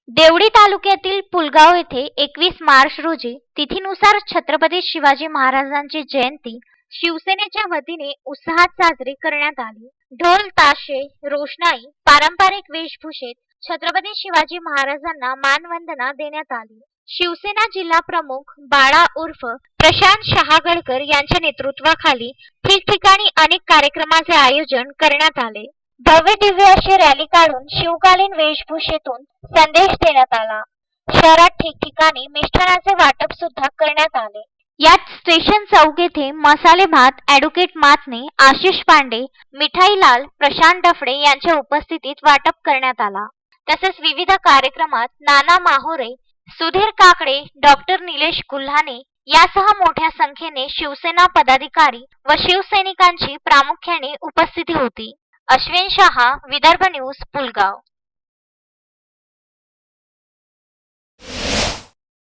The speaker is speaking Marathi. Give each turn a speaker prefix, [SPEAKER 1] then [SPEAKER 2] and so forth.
[SPEAKER 1] देवळी तालुक्यातील पुलगाव येथे 21 मार्च रोजी तिथीनुसार छत्रपती शिवाजी महाराजांची जयंती शिवसेनेच्या वतीने उत्साहात साजरी करण्यात आली. ढोल ताशे, रोषणाई, पारंपरिक वेशभूषेत छत्रपती शिवाजी महाराजांना मानवंदना देण्यात आली. शिवसेना जिल्हा प्रमुख बाळा उर्फ प्रशांत शहागडकर यांच्या नेतृत्वाखाली ठिकठिकाणी अनेक कार्यक्रमाचे आयोजन करण्यात आले. भव्य दिव्य अशी रॅली काढून शिवकालीन वेशभूषेतून संदेश देण्यात आला. शहरात ठिकठिकाणी मिष्टानाचे वाटप सुद्धा करण्यात आले. यात स्टेशन चौक येथे मसाले भात ॲडव्होकेट मातने, आशिष पांडे, मिठाईलाल, प्रशांत डफडे यांच्या उपस्थितीत वाटप करण्यात आला. तसेच विविध कार्यक्रमात नाना माहुरे, सुधीर काकडे, डॉक्टर निलेश गुल्हाने यासह मोठ्या संख्येने शिवसेना पदाधिकारी व शिवसैनिकांची प्रामुख्याने उपस्थिती होती. अश्विन शहा, विदर्भ न्यूज, पुलगाव.